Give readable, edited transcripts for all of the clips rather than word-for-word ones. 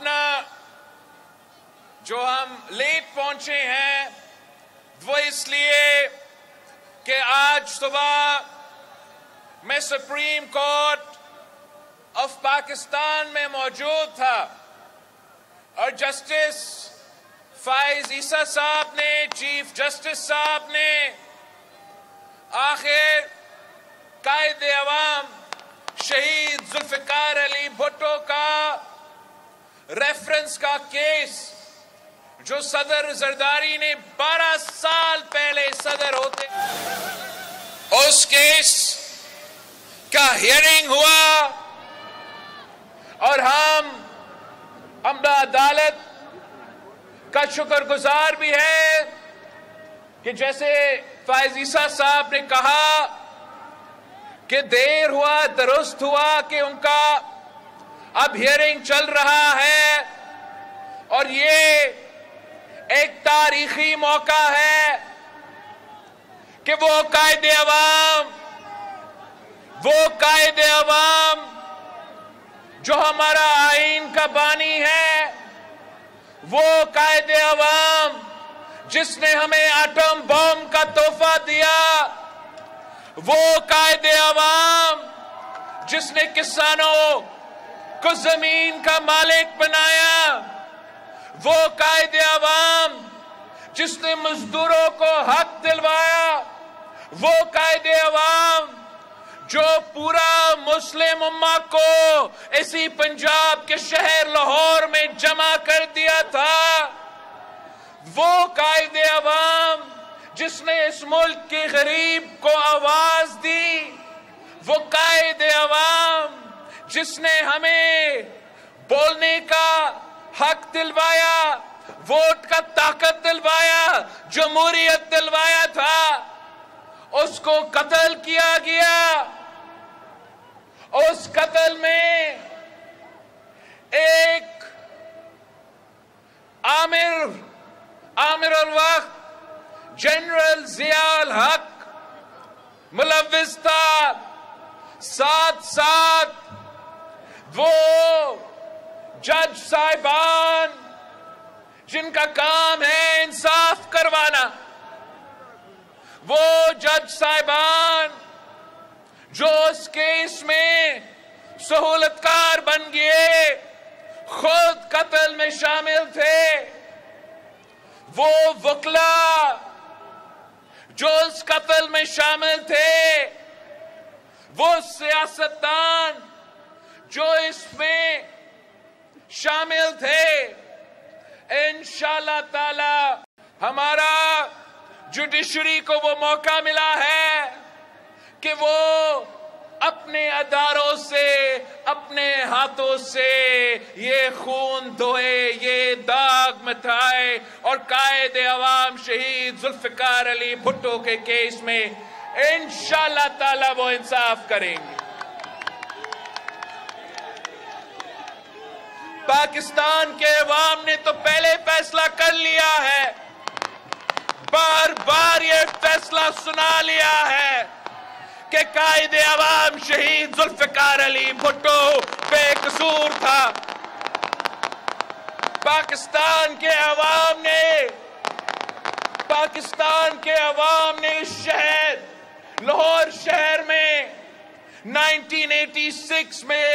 अपना जो हम लेट पहुंचे हैं वो इसलिए कि आज सुबह मैं सुप्रीम कोर्ट ऑफ पाकिस्तान में मौजूद था और जस्टिस फाइज ईसा साहब ने, चीफ जस्टिस साहब ने आखिर कायदे अवाम शहीद जुल्फिकार अली भुट्टो का रेफरेंस का केस जो सदर जरदारी ने 12 साल पहले सदर होते उस केस का हियरिंग हुआ और हम अदालत का शुक्रगुजार भी है कि जैसे फाइज ईसा साहब ने कहा कि देर हुआ दुरुस्त हुआ कि उनका अब हियरिंग चल रहा है और ये एक तारीखी मौका है कि वो कायदे अवाम जो हमारा आईन का बानी है, वो कायदे अवाम जिसने हमें एटम बम का तोहफा दिया, वो कायदे अवाम जिसने किसानों को जमीन का मालिक बनाया, वो कायदे अवाम जिसने मजदूरों को हक दिलवाया, वो कायदे अवाम जो पूरा मुस्लिम उम्मा को इसी पंजाब के शहर लाहौर में जमा कर दिया था, वो कायदे अवाम जिसने इस मुल्क के गरीब को आवाज दी, वो कायदे अवाम जिसने हमें बोलने का हक दिलवाया, वोट का ताकत दिलवाया, जमहूरियत दिलवाया था, उसको कत्ल किया गया। उस कत्ल में एक आमिर उल वक्त जनरल जियाउल हक मुलव्विस था, साथ साथ वो जज साहिबान जिनका काम है इंसाफ करवाना, वो जज साहिबान जो उस केस में सहूलतकार बन गए, खुद कत्ल में शामिल थे, वो वकला जो उस कत्ल में शामिल थे, वो सियासतदान जो इसमें शामिल थे, इंशाअल्लाह ताला हमारा जुडिशरी को वो मौका मिला है कि वो अपने अदारों से, अपने हाथों से ये खून धोए, ये दाग मिटाए और कायदे अवाम शहीद जुल्फिकार अली भुट्टो के केस में इंशाअल्लाह ताला वो इंसाफ करेंगे। पाकिस्तान के अवाम ने तो पहले फैसला कर लिया है, बार बार ये फैसला सुना लिया है कि कायदे अवाम शहीद जुल्फिकार अली भुट्टो बेकसूर था। पाकिस्तान के अवाम ने इस शहर लाहौर शहर में 1986 में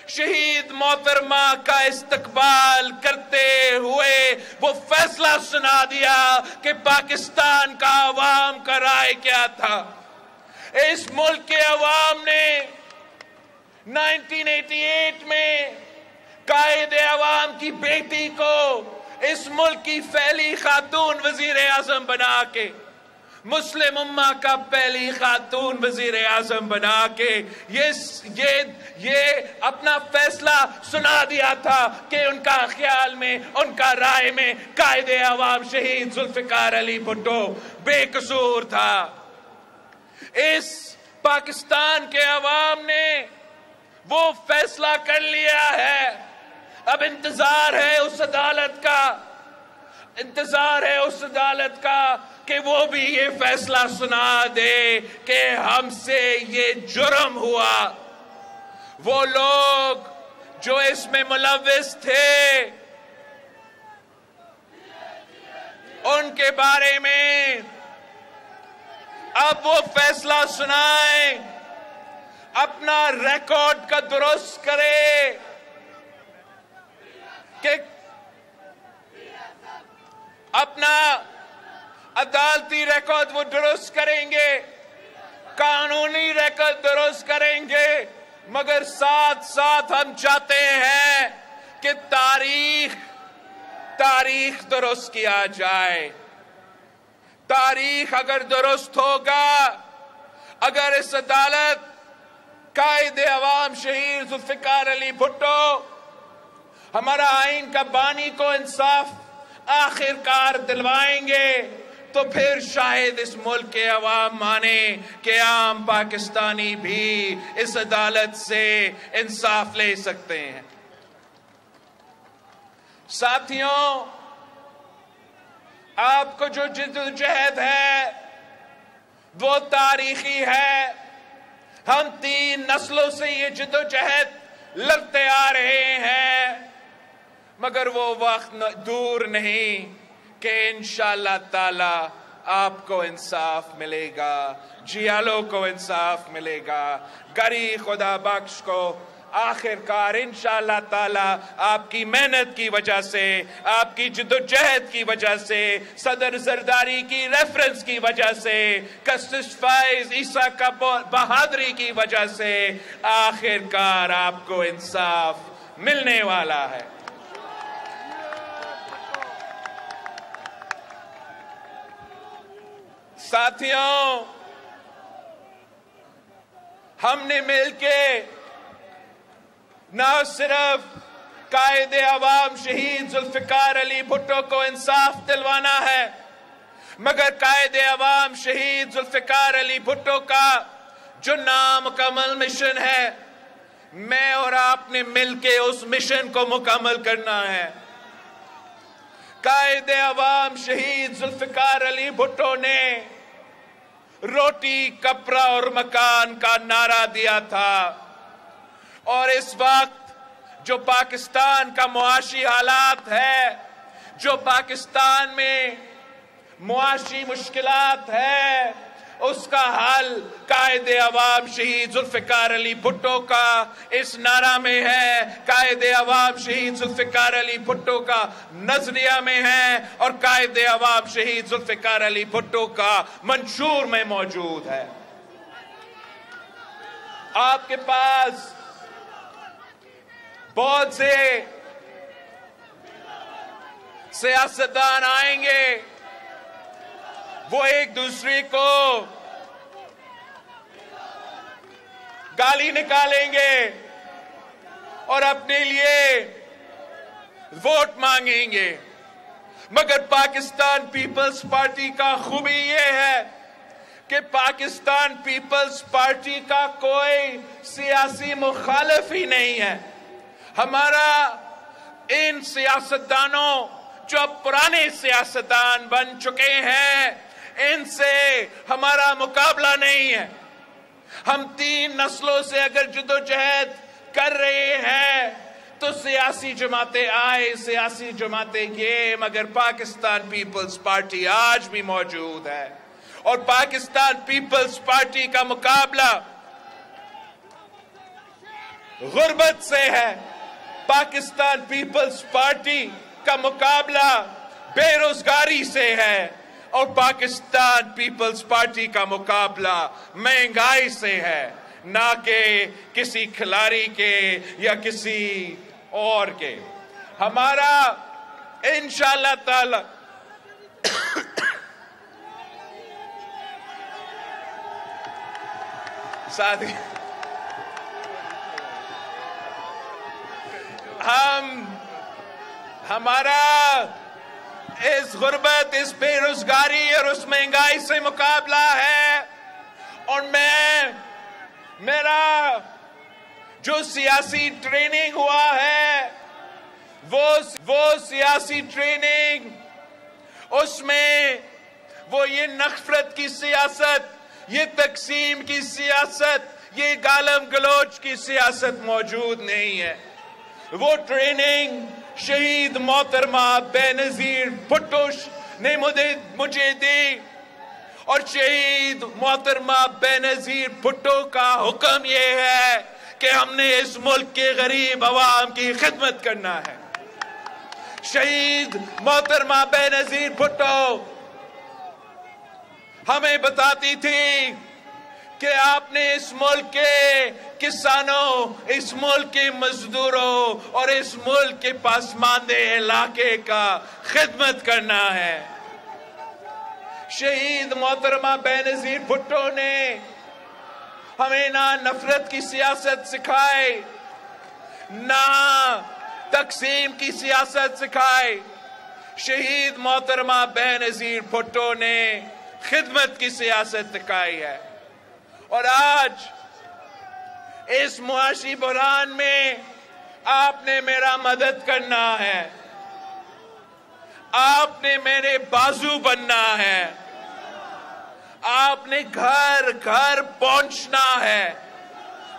शहीद मोहतरमा का इस्तकबाल करते हुए वो फैसला सुना दिया कि पाकिस्तान का अवाम का राय क्या था। इस मुल्क के अवाम ने 1988 में कायदे अवाम की बेटी को इस मुल्क की पहली खातून वजीर आजम बना के, मुस्लिम उम्मा का पहली खातून वजीर आजम बना के ये अपना फैसला सुना दिया था कि उनका ख्याल में, उनका राय में कायदे अवाम शहीद जुल्फिकार अली भुट्टो बेकसूर था। इस पाकिस्तान के अवाम ने वो फैसला कर लिया है, अब इंतजार है उस अदालत का कि वो भी ये फैसला सुना दे कि हमसे ये जुर्म हुआ। वो लोग جو اس میں ملوث تھے ان کے بارے میں اب وہ فیصلہ سنائیں، اپنا ریکارڈ کا درست کرے کہ اپنا عدالتی ریکارڈ وہ درست کریں گے، قانونی ریکارڈ درست کریں گے، مگر ساتھ ساتھ ہم چاہتے ہیں کہ تاریخ درست کیا جائے۔ تاریخ اگر درست ہوگا، اگر اس عدالت قائد عوام شہید ذوالفقار علی بھٹو، ہمارا آئین کا بانی کو انصاف آخر کار دلوائیں گے، تو پھر شاید اس ملک کے عوام مانے کہ عام پاکستانی بھی اس عدالت سے انصاف لے سکتے ہیں۔ ساتھیوں، آپ کو جو جدوجہد ہے وہ تاریخی ہے۔ ہم 3 نسلوں سے یہ جدوجہد لڑتے آ رہے ہیں، مگر وہ وقت دور نہیں کہ انشاءاللہ تعالی آپ کو انصاف ملے گا، جیالو کو انصاف ملے گا، گری خدا بخش کو آخر کار انشاءاللہ تعالی آپ کی محنت کی وجہ سے، آپ کی جدوجہد کی وجہ سے، صدر زرداری کی ریفرنس کی وجہ سے، کشش فائز عیسیٰ کا بہادری کی وجہ سے آخر کار آپ کو انصاف ملنے والا ہے۔ ساتھیوں، ہم نے مل کے نہ صرف قائد عوام شہید ذوالفقار علی بھٹو کو انصاف دلوانا ہے، مگر قائد عوام شہید ذوالفقار علی بھٹو کا جو نامکمل مشن ہے، میں اور آپ نے مل کے اس مشن کو مکمل کرنا ہے۔ قائد عوام شہید ذوالفقار علی بھٹو نے روٹی، کپڑا اور مکان کا نعرہ دیا تھا، اور اس وقت جو پاکستان کا معاشی حالات ہے، جو پاکستان میں معاشی مشکلات ہے، اس کا حل قائد عوام شہید ذوالفقار علی بھٹو کا اس نعرہ میں ہے، قائد عوام شہید ذوالفقار علی بھٹو کا نظریہ میں ہے، اور قائد عوام شہید ذوالفقار علی بھٹو کا منشور میں موجود ہے۔ آپ کے پاس بہت سے سیاستدان آئیں گے، وہ ایک دوسرے کو گالی نکالیں گے اور اپنے لیے ووٹ مانگیں گے، مگر پاکستان پیپلز پارٹی کا خوبی یہ ہے کہ پاکستان پیپلز پارٹی کا کوئی سیاسی مخالف ہی نہیں ہے۔ ہمارا ان سیاستدانوں جو اب پرانے سیاستدان بن چکے ہیں، ان سے ہمارا مقابلہ نہیں ہے۔ ہم 3 نسلوں سے اگر جدوجہد کر رہے ہیں تو سیاسی جماعتیں آئے، سیاسی جماعتیں گئے، مگر پاکستان پیپلز پارٹی آج بھی موجود ہے، اور پاکستان پیپلز پارٹی کا مقابلہ غربت سے ہے، پاکستان پیپلز پارٹی کا مقابلہ بے روزگاری سے ہے، اور پاکستان پیپلز پارٹی کا مقابلہ مہنگائی سے ہے، نہ کہ کسی کھلاڑی کے یا کسی اور کے۔ ہمارا انشاءاللہ تعالی ساتھی ہمارا اس غربت، اس بے روزگاری اور اس مہنگائی سے مقابلہ ہے، اور میرا جو سیاسی ٹریننگ ہوا ہے وہ سیاسی ٹریننگ، اس میں وہ یہ نفرت کی سیاست، یہ تقسیم کی سیاست، یہ گالم گلوچ کی سیاست موجود نہیں ہے۔ وہ ٹریننگ شہید محترمہ بینظیر بھٹو نے مجھے دی، اور شہید محترمہ بینظیر بھٹو کا حکم یہ ہے کہ ہم نے اس ملک کے غریب عوام کی خدمت کرنا ہے۔ شہید محترمہ بینظیر بھٹو ہمیں بتاتی تھی کہ آپ نے اس ملک کے کسانوں، اس ملک کے مزدوروں اور اس ملک کے پسماندے علاقے کا خدمت کرنا ہے۔ شہید محترمہ بینظیر بھٹو نے ہمیں نہ نفرت کی سیاست سکھائی، نہ تقسیم کی سیاست سکھائی۔ شہید محترمہ بینظیر بھٹو نے خدمت کی سیاست سکھائی ہے، اور آج اس معاشی بحران میں آپ نے میرا مدد کرنا ہے، آپ نے میرے بازو بننا ہے، آپ نے گھر گھر پہنچنا ہے،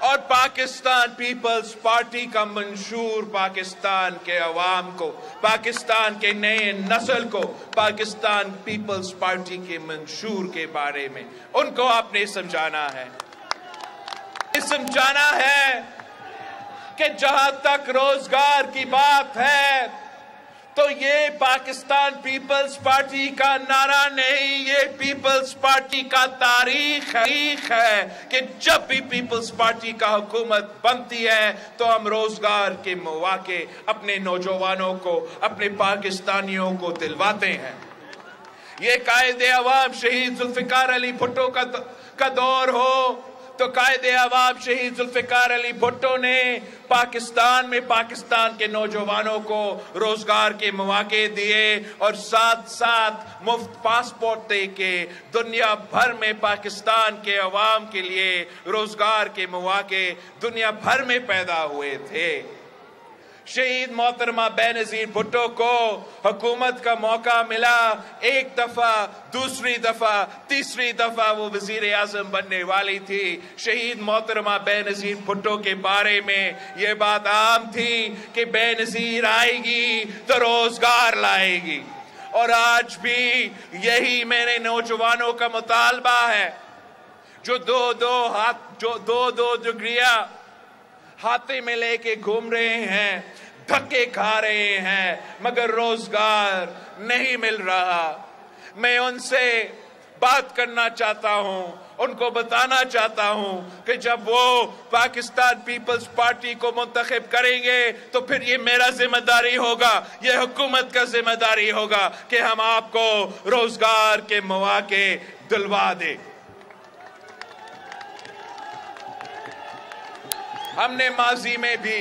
اور پاکستان پیپلز پارٹی کا منشور پاکستان کے عوام کو، پاکستان کے نئے نسل کو پاکستان پیپلز پارٹی کے منشور کے بارے میں ان کو آپ نے سمجھانا ہے۔ سمجھانا ہے کہ جہاں تک روزگار کی بات ہے تو یہ پاکستان پیپلز پارٹی کا نعرہ نہیں، یہ پیپلز پارٹی کا تاریخ ہے کہ جب بھی پیپلز پارٹی کا حکومت بنتی ہے تو ہم روزگار کے مواقع اپنے نوجوانوں کو، اپنے پاکستانیوں کو دلواتے ہیں۔ یہ قائد عوام شہید ذوالفقار علی بھٹو کا دور ہو تو قائد عوام شہید ذوالفقار علی بھٹو نے پاکستان میں پاکستان کے نوجوانوں کو روزگار کے مواقع دیے، اور ساتھ ساتھ مفت پاسپورٹ دے کے دنیا بھر میں پاکستان کے عوام کے لیے روزگار کے مواقع دنیا بھر میں پیدا ہوئے تھے۔ شہید محترمہ بینظیر بھٹو کو حکومت کا موقع ملا، ایک دفعہ، دوسری دفعہ، تیسری دفعہ وہ وزیر اعظم بننے والی تھی۔ شہید محترمہ بینظیر بھٹو کے بارے میں یہ بات عام تھی کہ بینظیر آئے گی تو روزگار لائے گی، اور آج بھی یہی میرے نوجوانوں کا مطالبہ ہے جو دو ڈگریاں ہاتھے میں لے کے گھوم رہے ہیں، دھکے کھا رہے ہیں، مگر روزگار نہیں مل رہا۔ میں ان سے بات کرنا چاہتا ہوں، ان کو بتانا چاہتا ہوں کہ جب وہ پاکستان پیپلز پارٹی کو منتخب کریں گے تو پھر یہ میرا ذمہ داری ہوگا، یہ حکومت کا ذمہ داری ہوگا کہ ہم آپ کو روزگار کے مواقع دلوا دیں۔ ہم نے ماضی میں بھی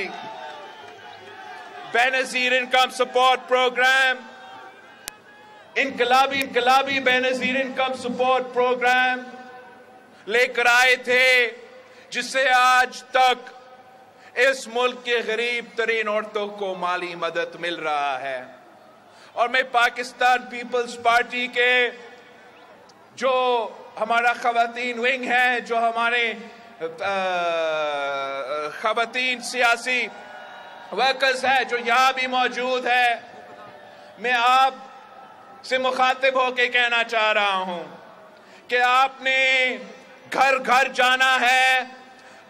بینظیر انکم سپورٹ پروگرام، انقلابی بینظیر انکم سپورٹ پروگرام لے کر آئے تھے، جس سے آج تک اس ملک کے غریب ترین عورتوں کو مالی مدد مل رہا ہے۔ اور میں پاکستان پیپلز پارٹی کے جو ہمارا خواتین ونگ ہے، جو ہمارے خواتین سیاسی ورکرز ہے جو یہاں بھی موجود ہے، میں آپ سے مخاطب ہو کے کہنا چاہ رہا ہوں کہ آپ نے گھر گھر جانا ہے،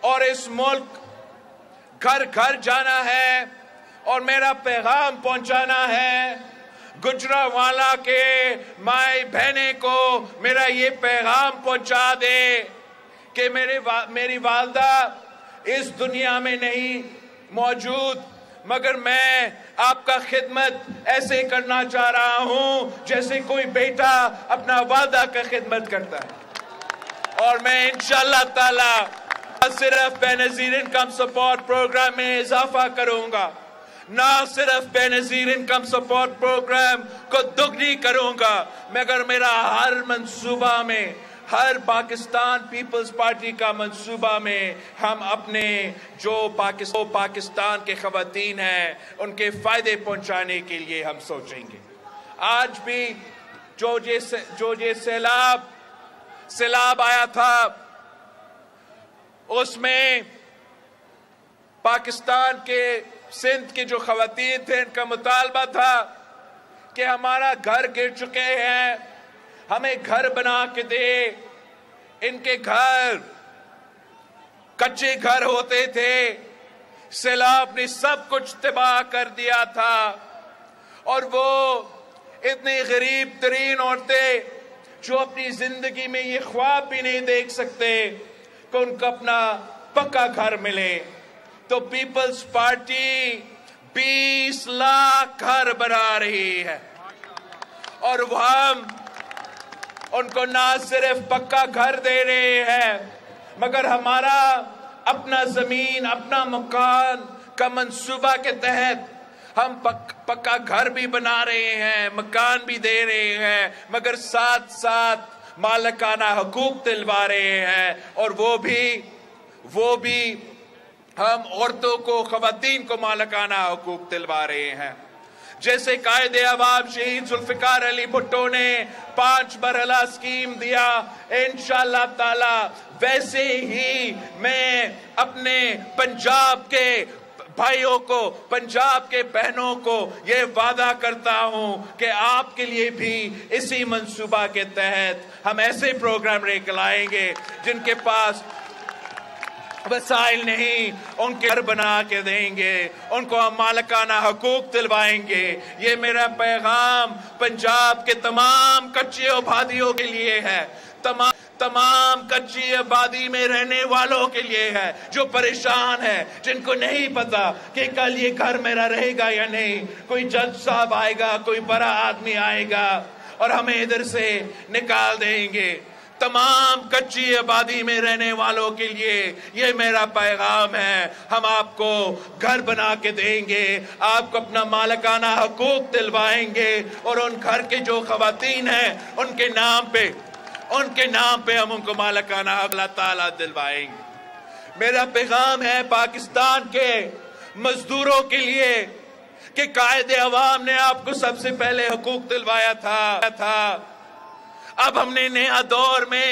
اور اس ملک گھر گھر جانا ہے، اور میرا پیغام پہنچانا ہے گجرانوالہ کے مائی بہنیں کو۔ میرا یہ پیغام پہنچا دے کہ میری والدہ اس دنیا میں نہیں موجود، مگر میں آپ کا خدمت ایسے کرنا چاہ رہا ہوں جیسے کوئی بیٹا اپنا والدہ کا خدمت کرتا ہے۔ اور میں انشاءاللہ تعالی نہ صرف بینظیر انکم سپورٹ پروگرام میں اضافہ کروں گا، نہ صرف بینظیر انکم سپورٹ پروگرام کو دگنی کروں گا، مگر میرا ہر منصوبہ میں، ہر پاکستان پیپلز پارٹی کا منصوبہ میں ہم اپنے جو پاکستان کے خواتین ہیں ان کے فائدے پہنچانے کے لیے ہم سوچیں گے۔ آج بھی جو یہ سیلاب آیا تھا، اس میں پاکستان کے سندھ کے جو خواتین تھے ان کا مطالبہ تھا کہ ہمارا گھر گر چکے ہیں، ہمیں گھر بنا کے دے۔ ان کے گھر کچے گھر ہوتے تھے، سیلاب نے سب کچھ تباہ کر دیا تھا، اور وہ اتنی غریب ترین عورتیں جو اپنی زندگی میں یہ خواب بھی نہیں دیکھ سکتے کہ ان کو اپنا پکا گھر ملے۔ تو پیپلز پارٹی 20 لاکھ گھر بنا رہی ہے، اور ہم ان کو نہ صرف پکا گھر دے رہے ہیں مگر ہمارا اپنا زمین، اپنا مکان کا منصوبہ کے تحت ہم پکا گھر بھی بنا رہے ہیں، مکان بھی دے رہے ہیں، مگر ساتھ ساتھ مالکانہ حقوق دلوا رہے ہیں، اور وہ بھی ہم عورتوں کو، خواتین کو مالکانہ حقوق دلوا رہے ہیں۔ جیسے قائد عوام شہید ذوالفقار علی بھٹو نے 5 مرحلہ اسکیم دیا، انشاءاللہ تعالی ویسے ہی میں اپنے پنجاب کے بھائیوں کو، پنجاب کے بہنوں کو یہ وعدہ کرتا ہوں کہ آپ کے لیے بھی اسی منصوبہ کے تحت ہم ایسے پروگرام لے کر آئیں گے جن کے پاس وسائل نہیں، ان کے گھر بنا کے دیں گے، ان کو ہم مالکانہ حقوق دلوائیں گے۔ یہ میرا پیغام پنجاب کے تمام کچے آبادیوں کے لیے ہے، تمام کچی آبادی میں رہنے والوں کے لیے ہے جو پریشان ہے، جن کو نہیں پتا کہ کل یہ گھر میرا رہے گا یا نہیں۔ کوئی جج صاحب آئے گا، کوئی بڑا آدمی آئے گا اور ہمیں ادھر سے نکال دیں گے۔ تمام کچی آبادی میں رہنے والوں کے لیے یہ میرا پیغام ہے، ہم آپ کو گھر بنا کے دیں گے، آپ کو اپنا مالکانہ حقوق دلوائیں گے، اور ان گھر کے جو خواتین ہیں ان کے نام پہ ہم ان کو مالکانہ اللہ تعالیٰ دلوائیں گے۔ میرا پیغام ہے پاکستان کے مزدوروں کے لیے کہ قائد عوام نے آپ کو سب سے پہلے حقوق دلوایا تھا، اب ہم نے نیا دور میں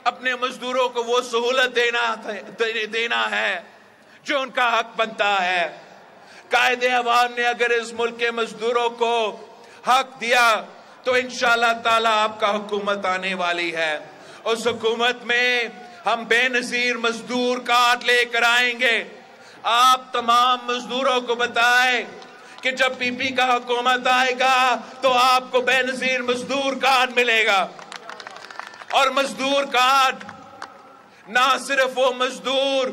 اپنے مزدوروں کو وہ سہولت دینا ہے جو ان کا حق بنتا ہے۔ قائد عوام نے اگر اس ملک کے مزدوروں کو حق دیا تو انشاءاللہ تعالیٰ آپ کا حکومت آنے والی ہے، اس حکومت میں ہم بے نظیر مزدور کارڈ لے کر آئیں گے۔ آپ تمام مزدوروں کو بتائیں کہ جب پی پی کا حکومت آئے گا تو آپ کو بے نظیر مزدور کارڈ ملے گا، اور مزدور کارڈ نہ صرف وہ مزدور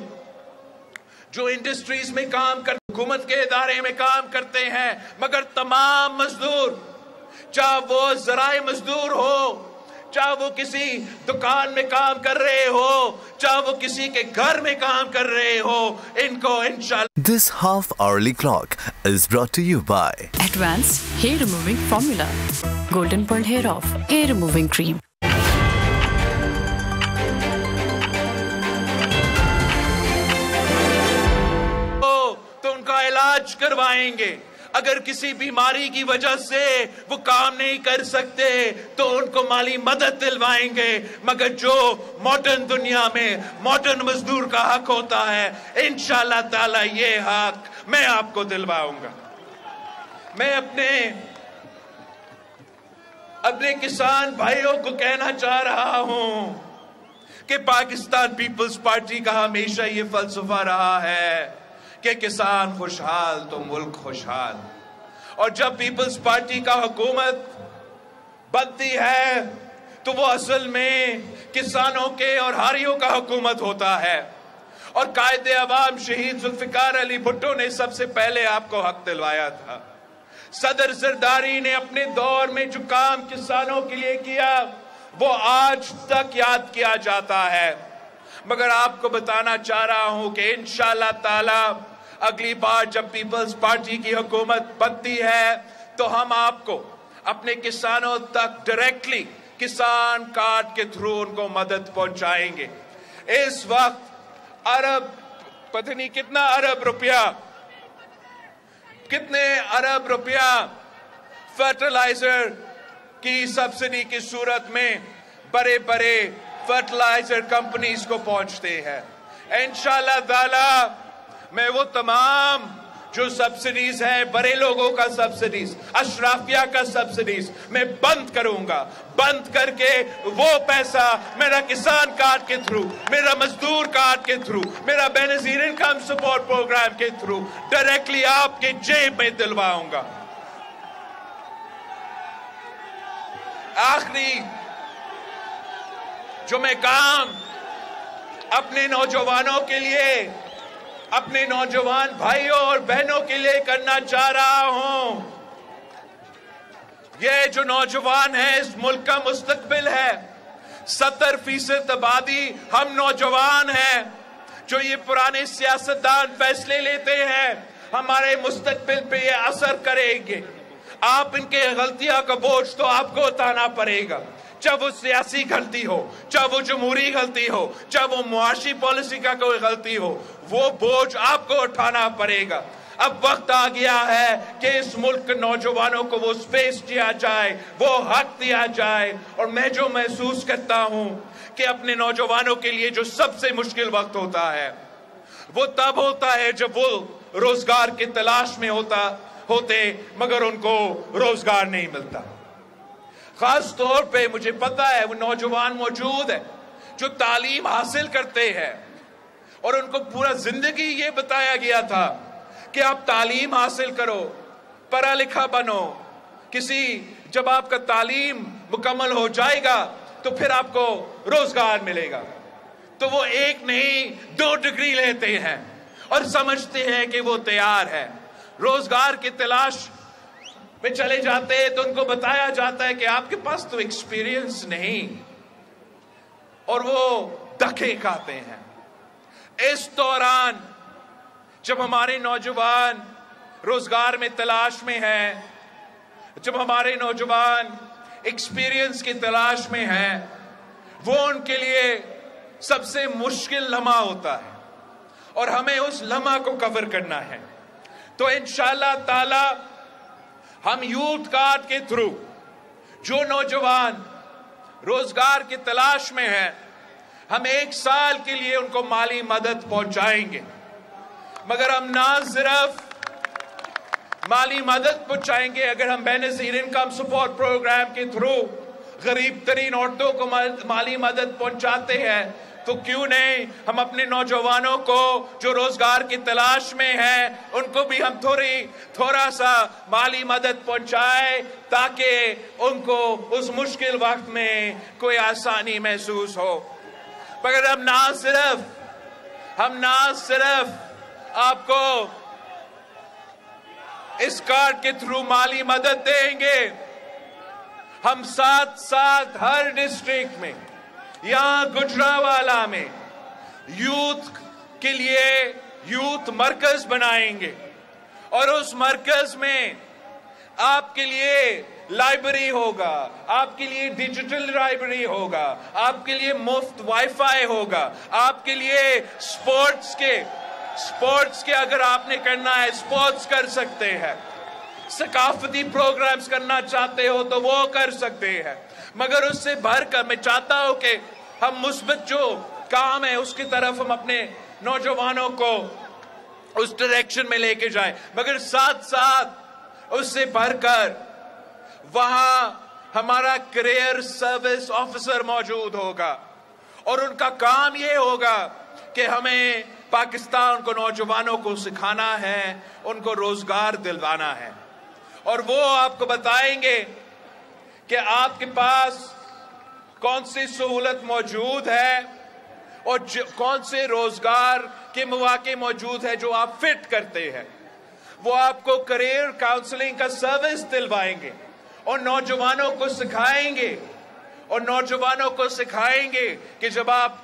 جو انڈسٹریز میں کام کرتے، حکومت کے ادارے میں کام کرتے ہیں، مگر تمام مزدور، چاہے وہ زراعی مزدور ہو، چاہے وہ کسی دکان میں کام کر رہے ہو، چاہے وہ کسی کے گھر میں کام کر رہے ہو، ان کو انشاءاللہ۔ This half-hourly clock is brought to you by Advanced Hair Removing Formula, Golden Pearl Hair Off Hair Removing Cream. تو ان کا علاج کروائیں گے۔ اگر کسی بیماری کی وجہ سے وہ کام نہیں کر سکتے تو ان کو مالی مدد دلوائیں گے، مگر جو ماڈرن دنیا میں ماڈرن مزدور کا حق ہوتا ہے انشاءاللہ تعالی یہ حق میں آپ کو دلواؤں گا۔ میں اپنے کسان بھائیوں کو کہنا چاہ رہا ہوں کہ پاکستان پیپلز پارٹی کا ہمیشہ یہ فلسفہ رہا ہے کہ کسان خوشحال تو ملک خوشحال، اور جب پیپلز پارٹی کا حکومت بنتی ہے تو وہ اصل میں کسانوں کے اور ہاریوں کا حکومت ہوتا ہے، اور قائد عوام شہید ذوالفقار علی بھٹو نے سب سے پہلے آپ کو حق دلوایا تھا۔ صدر زرداری نے اپنے دور میں جو کام کسانوں کے لیے کیا وہ آج تک یاد کیا جاتا ہے، مگر آپ کو بتانا چاہ رہا ہوں کہ انشاءاللہ تعالی اگلی بار جب پیپلز پارٹی کی حکومت بنتی ہے تو ہم آپ کو اپنے کسانوں تک ڈائریکٹلی کسان کارڈ کے تھرو ان کو مدد پہنچائیں گے۔ اس وقت پتہ نہیں کتنے ارب روپیہ فرٹیلائزر کی سبسڈی کی صورت میں بڑے فرٹیلائزر کمپنیز کو پہنچتے ہیں۔ انشاءاللہ تعالی मैं वो तमाम जो सब्सिडीज है, बड़े लोगों का सब्सिडीज, अशराफिया का सब्सिडीज, मैं बंद करूंगा। बंद करके वो पैसा मेरा किसान कार्ड के थ्रू, मेरा मजदूर कार्ड के थ्रू, मेरा बेनजीर इनकम सपोर्ट प्रोग्राम के थ्रू डायरेक्टली आपके जेब में दिलवाऊंगा। आखिरी जो मैं काम अपने नौजवानों के लिए, अपने नौजवान भाइयों और बहनों के लिए करना चाह रहा हूं, ये जो नौजवान है इस मुल्क का मुस्तकबिल है। 70% आबादी हम नौजवान हैं जो ये पुराने सियासतदान फैसले लेते हैं, हमारे मुस्तकबिल पे ये असर करेंगे। आप इनके गलतियां का बोझ तो आपको उठाना पड़ेगा, चाहे वो सियासी गलती हो, चाहे वो जमहूरी गलती हो, चाहे वो मुआशी पॉलिसी का कोई गलती हो, वो बोझ आपको उठाना पड़ेगा। अब वक्त आ गया है कि इस मुल्क के नौजवानों को वो स्पेस दिया जाए, वो हक दिया जाए। और मैं जो महसूस करता हूं कि अपने नौजवानों के लिए जो सबसे मुश्किल वक्त होता है वो तब होता है जब वो रोजगार की तलाश में होते मगर उनको रोजगार नहीं मिलता। खास तौर पे मुझे पता है वो नौजवान मौजूद है जो तालीम हासिल करते हैं और उनको पूरा जिंदगी ये बताया गया था कि आप तालीम हासिल करो, पढ़ा लिखा बनो, जब आपका तालीम मुकम्मल हो जाएगा तो फिर आपको रोजगार मिलेगा। तो वो एक नहीं 2 डिग्री लेते हैं और समझते हैं कि वो तैयार है, रोजगार की तलाश में चले जाते हैं तो उनको बताया जाता है कि आपके पास तो एक्सपीरियंस नहीं, और वो धक्के खाते हैं। इस दौरान जब हमारे नौजवान रोजगार में तलाश में हैं, जब हमारे नौजवान एक्सपीरियंस की तलाश में हैं, वो उनके लिए सबसे मुश्किल लम्हा होता है और हमें उस लम्हा को कवर करना है। तो इंशाअल्लाह ताला हम यूथ कार्ड के थ्रू जो नौजवान रोजगार की तलाश में हैं, हम 1 साल के लिए उनको माली मदद पहुंचाएंगे। मगर हम ना सिर्फ माली मदद पहुंचाएंगे, अगर हम बेनजीर इनकम सपोर्ट प्रोग्राम के थ्रू गरीब तरीन औरतों को माली मदद पहुंचाते हैं, तो क्यों नहीं हम अपने नौजवानों को जो रोजगार की तलाश में हैं उनको भी हम थोड़ा सा माली मदद पहुंचाए ताकि उनको उस मुश्किल वक्त में कोई आसानी महसूस हो। मगर हम ना सिर्फ आपको इस कार्ड के थ्रू माली मदद देंगे, हम साथ हर डिस्ट्रिक्ट में, यहां गुजरावाला में यूथ के लिए यूथ मरकज बनाएंगे और उस मरकज में आपके लिए लाइब्रेरी होगा, आपके लिए डिजिटल लाइब्रेरी होगा, आपके लिए मुफ्त वाईफाई होगा, आपके लिए स्पोर्ट्स के अगर आपने करना है स्पोर्ट्स कर सकते हैं, सकाफती प्रोग्राम्स करना चाहते हो तो वो कर सकते हैं। मगर उससे भरकर मैं चाहता हूं कि हम मुस्बत जो काम है उसकी तरफ हम अपने नौजवानों को उस डायरेक्शन में लेके जाएं, मगर साथ उससे भरकर वहां हमारा करियर सर्विस ऑफिसर मौजूद होगा और उनका काम ये होगा कि हमें पाकिस्तान को नौजवानों को सिखाना है, उनको रोजगार दिलवाना है और वो आपको बताएंगे कि आपके पास कौन सी सहूलत मौजूद है और कौन से रोजगार के मौके मौजूद है जो आप फिट करते हैं। वो आपको करियर काउंसलिंग का सर्विस दिलवाएंगे और नौजवानों को सिखाएंगे कि जब आप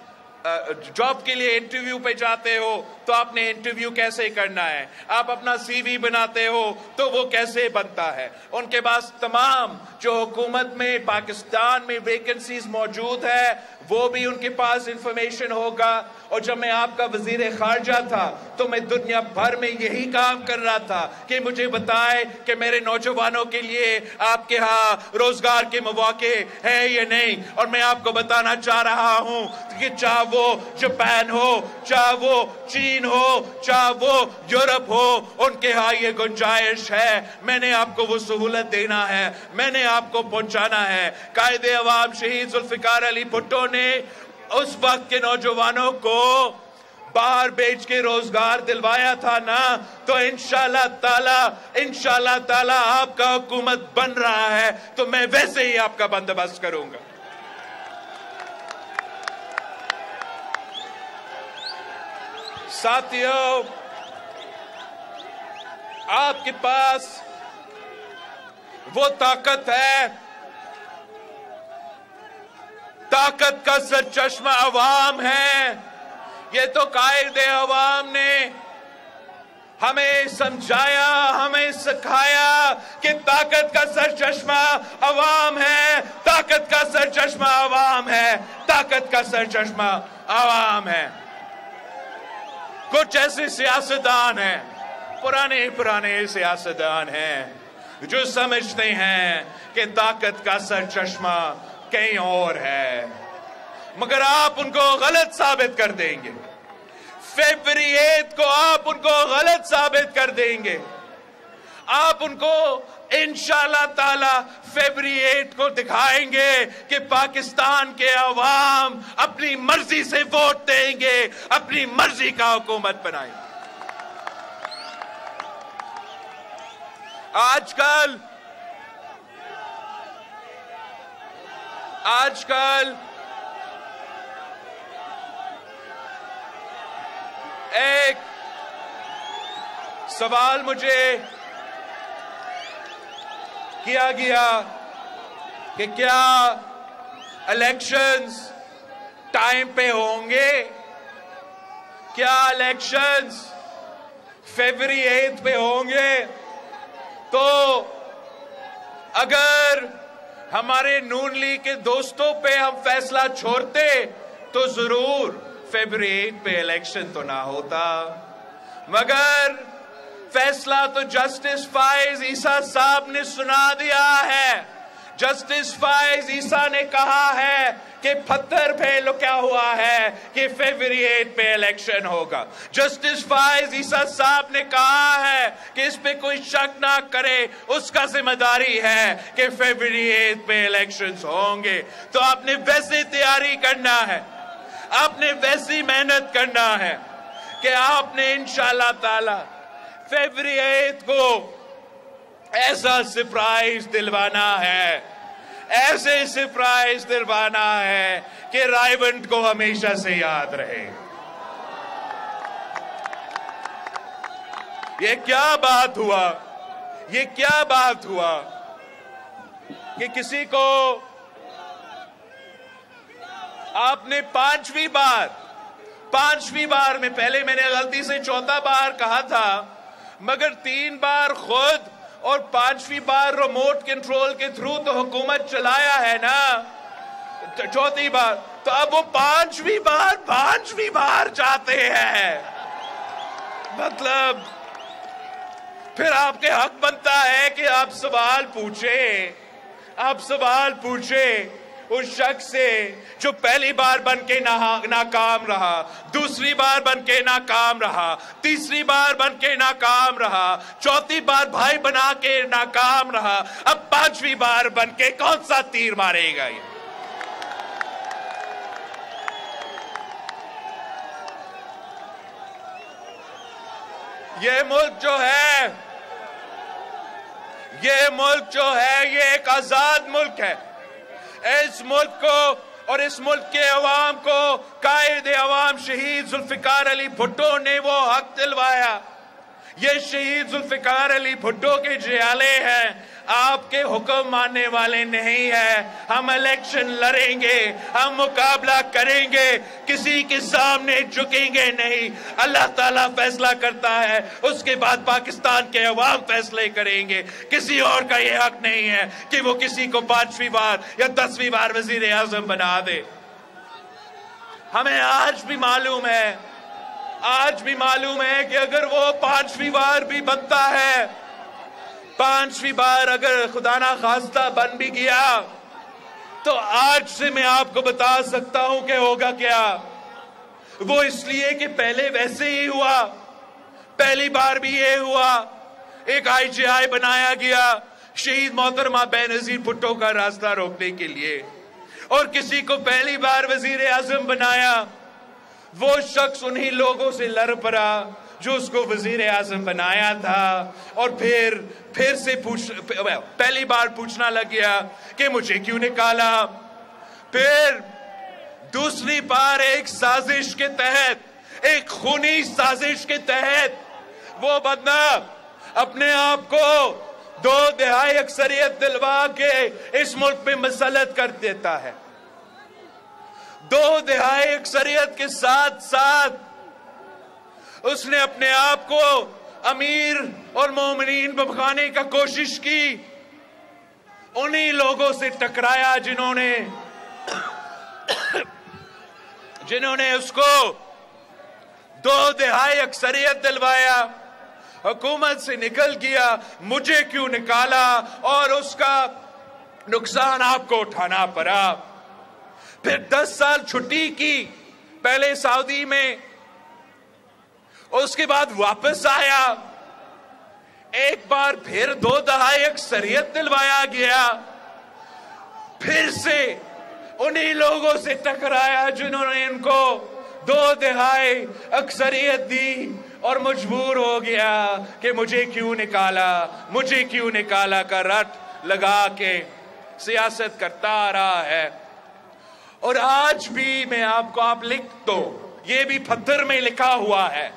जॉब के लिए इंटरव्यू पे जाते हो तो आपने इंटरव्यू कैसे करना है, आप अपना सीवी बनाते हो तो वो कैसे बनता है। उनके पास तमाम जो हुकूमत में पाकिस्तान में वैकेंसीज मौजूद है वो भी उनके पास इंफॉर्मेशन होगा। और जब मैं आपका वजीर खारजा था तो मैं दुनिया भर में यही काम कर रहा था कि मुझे बताए कि मेरे नौजवानों के लिए आपके यहाँ रोजगार के मौके हैं या नहीं। और मैं आपको बताना चाह रहा हूं कि चाहे वो जापान हो, चाहे वो चीन हो, चाहे वो यूरोप हो, उनके यहाँ ये गुंजाइश है। मैंने आपको वो सहूलत देना है, मैंने आपको पहुंचाना है। कायदे अवाम शहीद जुल्फिकार अली भुट्टो ने उस वक्त के नौजवानों को बाहर बेच के रोजगार दिलवाया था ना, तो इंशाल्लाह ताला आपका हुकूमत बन रहा है तो मैं वैसे ही आपका बंदोबस्त करूंगा। साथियों, आपके पास वो ताकत है, ताकत का सरचश्मा अवाम है। ये तो कायदे अवाम ने हमें समझाया, हमें सिखाया कि ताकत का सरचश्मा अवाम है, ताकत का सरचश्मा अवाम है, ताकत का सरचश्मा अवाम है। कुछ ऐसे सियासतदान हैं, पुराने सियासतदान हैं जो समझते हैं कि ताकत का सरचश्मा कहीं और है, मगर आप उनको गलत साबित कर देंगे। फरवरी 8 को आप उनको गलत साबित कर देंगे। आप उनको इंशाल्लाह ताला फरवरी 8 को दिखाएंगे कि पाकिस्तान के अवाम अपनी मर्जी से वोट देंगे, अपनी मर्जी का हुकूमत बनाएंगे। आजकल एक सवाल मुझे किया गया कि क्या इलेक्शंस टाइम पे होंगे, क्या इलेक्शंस फरवरी 8 पे होंगे। तो अगर हमारे नून लीग के दोस्तों पे हम फैसला छोड़ते तो जरूर फरवरी 8 पे इलेक्शन तो ना होता, मगर फैसला तो जस्टिस फाइज ईसा साहब ने सुना दिया है। जस्टिस फाइज ईसा ने कहा है कि पत्थर पे लुका हुआ है कि फरवरी 8 पे इलेक्शन होगा। जस्टिस फाइज ईसा साहब ने कहा है कि इस पे कोई शक ना करे, उसका जिम्मेदारी है कि फरवरी 8 पे इलेक्शंस होंगे। तो आपने वैसे तैयारी करना है, आपने वैसी मेहनत करना है कि आपने इंशाल्लाह ताला फरवरी 8 को ऐसा सरप्राइज दिलवाना है, ऐसे सरप्राइज दिलवाना है कि रायवंत को हमेशा से याद रहे। ये क्या बात हुआ, ये क्या बात हुआ कि किसी को आपने पांचवी बार में, पहले मैंने गलती से चौथा बार कहा था, मगर 3 बार खुद और 5वीं बार रिमोट कंट्रोल के थ्रू तो हुकूमत चलाया है ना, चौथी बार, तो अब वो पांचवी बार चाहते हैं। मतलब फिर आपके हक बनता है कि आप सवाल पूछे उस शख्स से जो पहली बार बन के नाकाम रहा, दूसरी बार बन के नाकाम रहा, तीसरी बार बन के नाकाम रहा, चौथी बार भाई बना के नाकाम रहा, अब 5वीं बार बन के कौन सा तीर मारेगा ये मुल्क जो है ये एक आजाद मुल्क है। इस मुल्क को और इस मुल्क के अवाम को कायदे अवाम शहीद जुल्फिकार अली भुट्टो ने वो हक दिलवाया। ये शहीद जुल्फिकार अली भुट्टो के जियाले हैं, आपके हुक्म मानने वाले नहीं है। हम इलेक्शन लड़ेंगे, हम मुकाबला करेंगे, किसी के सामने झुकेंगे नहीं। अल्लाह ताला फैसला करता है, उसके बाद पाकिस्तान के अवाम फैसले करेंगे। किसी और का ये हक नहीं है कि वो किसी को 5वीं बार या 10वीं बार वजीर आजम बना दे। हमें आज भी मालूम है कि अगर वो 5वीं बार भी बनता है, 5वीं बार अगर खुदा ना खास्ता बन भी गया, तो आज से मैं आपको बता सकता हूं कि होगा क्या। वो इसलिए कि पहले वैसे ही हुआ, पहली बार भी ये हुआ, एक IGI बनाया गया शहीद मोहतरमा बेनजीर भुट्टो का रास्ता रोकने के लिए, और किसी को पहली बार वजीर आजम बनाया, वो शख्स उन्हीं लोगों से लड़ पड़ा जो उसको वजीर आजम बनाया था, और फिर से पहली बार पूछना लग गया कि मुझे क्यों निकाला। फिर दूसरी बार एक साजिश के तहत, एक खूनी साजिश के तहत वो बंदा अपने आप को 2/3 अक्सरियत दिलवा के इस मुल्क में मसलत कर देता है। 2/3 अक्सरियत के साथ साथ उसने अपने आप को अमीर और मोमिनीन बखाने का कोशिश की, उन्हीं लोगों से टकराया जिन्होंने उसको 2/3 अक्सरियत दिलवाया, हुकूमत से निकल गया, मुझे क्यों निकाला, और उसका नुकसान आपको उठाना पड़ा। फिर 10 साल छुट्टी की, पहले सऊदी में, उसके बाद वापस आया, एक बार फिर 2/3 अक्सरियत दिलवाया गया, फिर से उन्हीं लोगों से टकराया जिन्होंने इनको 2/3 अक्सरियत दी, और मजबूर हो गया कि मुझे क्यों निकाला का रट लगा के सियासत करता आ रहा है। और आज भी मैं आपको, आप लिख दो, ये भी पत्थर में लिखा हुआ है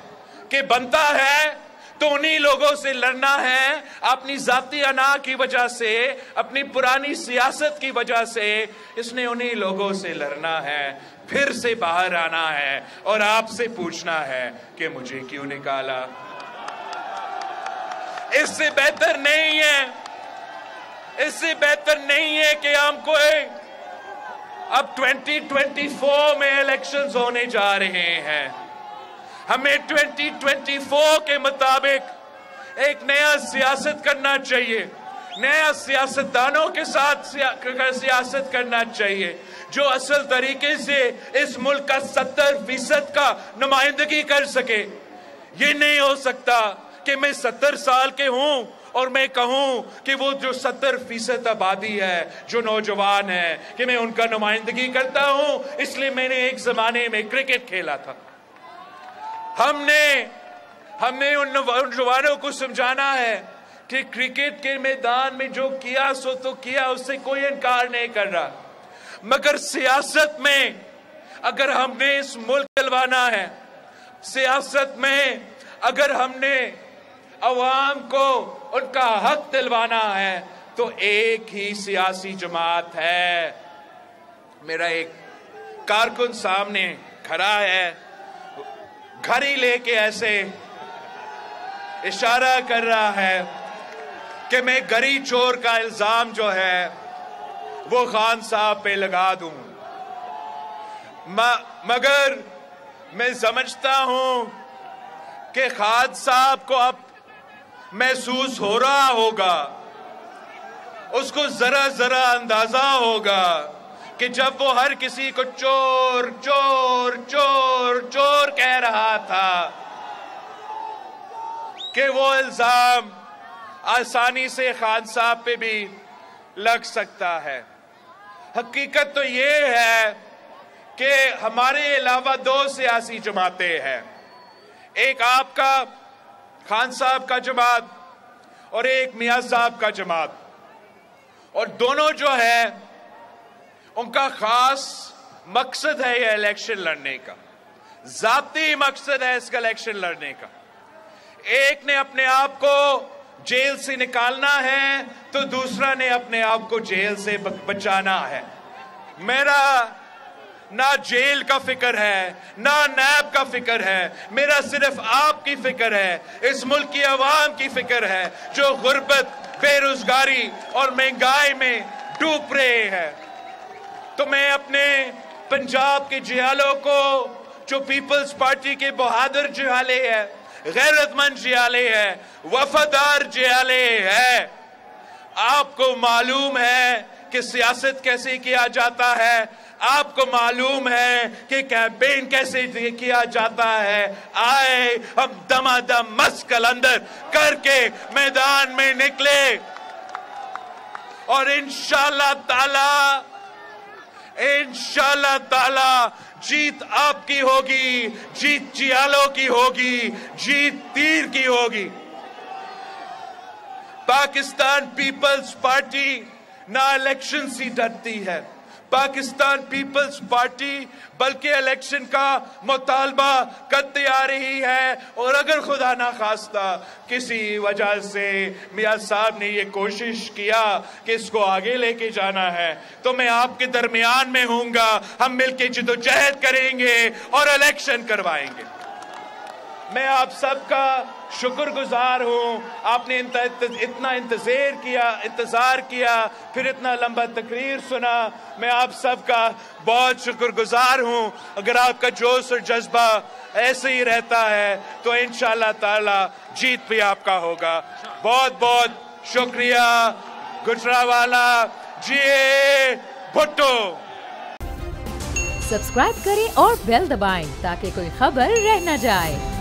कि बनता है तो उन्हीं लोगों से लड़ना है, अपनी जाती अना की वजह से, अपनी पुरानी सियासत की वजह से इसने उन्हीं लोगों से लड़ना है, फिर से बाहर आना है और आपसे पूछना है कि मुझे क्यों निकाला। इससे बेहतर नहीं है कि हम कोई, अब 2024 में इलेक्शंस होने जा रहे हैं, हमें 2024 के मुताबिक एक नया सियासत करना चाहिए, नया सियासतदानों के साथ सियासत करना चाहिए जो असल तरीके से इस मुल्क का 70% का नुमाइंदगी कर सके। ये नहीं हो सकता कि मैं 70 साल के हूं और मैं कहूं कि वो जो 70% आबादी है, जो नौजवान है, कि मैं उनका नुमाइंदगी करता हूं, इसलिए मैंने एक जमाने में क्रिकेट खेला था। हमने उन नौजवानों को समझाना है कि क्रिकेट के मैदान में जो किया सो तो किया, उससे कोई इनकार नहीं कर रहा, मगर सियासत में अगर हमने इस मुल्क दिलवाना है, सियासत में अगर हमने अवाम को उनका हक दिलवाना है, तो एक ही सियासी जमात है। मेरा एक कारकुन सामने खड़ा है, घड़ी लेके ऐसे इशारा कर रहा है कि मैं गरी चोर का इल्जाम जो है वो खान साहब पे लगा दूं, मगर मैं समझता हूं कि खान साहब को अब महसूस हो रहा होगा, उसको जरा जरा अंदाजा होगा कि जब वो हर किसी को चोर चोर चोर चोर कह रहा था कि वो इल्जाम आसानी से खान साहब पे भी लग सकता है। हकीकत तो ये है कि हमारे अलावा 2 सियासी जमातें हैं, एक आपका खान साहब का जमात और एक मियां साहब का जमात, और दोनों जो है उनका खास मकसद है ये इलेक्शन लड़ने का, जाती मकसद है इसका इलेक्शन लड़ने का। एक ने अपने आप को जेल से निकालना है तो दूसरा ने अपने आप को जेल से बचाना है। मेरा ना जेल का फिक्र है, ना नैब का फिक्र है, मेरा सिर्फ आपकी फिक्र है, इस मुल्क की आवाम की फिक्र है जो गुर्बत, बेरोजगारी और महंगाई में डूब रहे हैं। तो मैं अपने पंजाब के जियालों को, जो पीपल्स पार्टी के बहादुर जियाले है, गैरतमंद जियाले है, वफादार जियाले है, आपको मालूम है कि सियासत कैसे किया जाता है, आपको मालूम है कि कैंपेन कैसे किया जाता है। आए हम दमादम मस्त कलंदर करके मैदान में निकले और इंशाअल्लाह ताला जीत आपकी होगी, जीत जियालों की होगी, जीत तीर की होगी। पाकिस्तान पीपल्स पार्टी ना इलेक्शन से डरती है, पाकिस्तान पीपल्स पार्टी बल्कि इलेक्शन का मुतालबा करते आ रही है। और अगर खुदा ना खास्ता किसी वजह से मियां साहब ने ये कोशिश किया कि इसको आगे लेके जाना है तो मैं आपके दरमियान में हूँगा, हम मिलके जिद्दोजहद करेंगे और इलेक्शन करवाएंगे। मैं आप सबका शुक्रगुजार हूँ, आपने इतना इंतजार किया, फिर इतना लंबा तकरीर सुना। मैं आप सबका बहुत शुक्रगुजार हूँ। अगर आपका जोश और जज्बा ऐसे ही रहता है तो इंशाअल्लाह ताला जीत भी आपका होगा। बहुत बहुत शुक्रिया। गुजरावाला जिए भुट्टो। सब्सक्राइब करें और बेल दबाएं ताकि कोई खबर रह न जाए।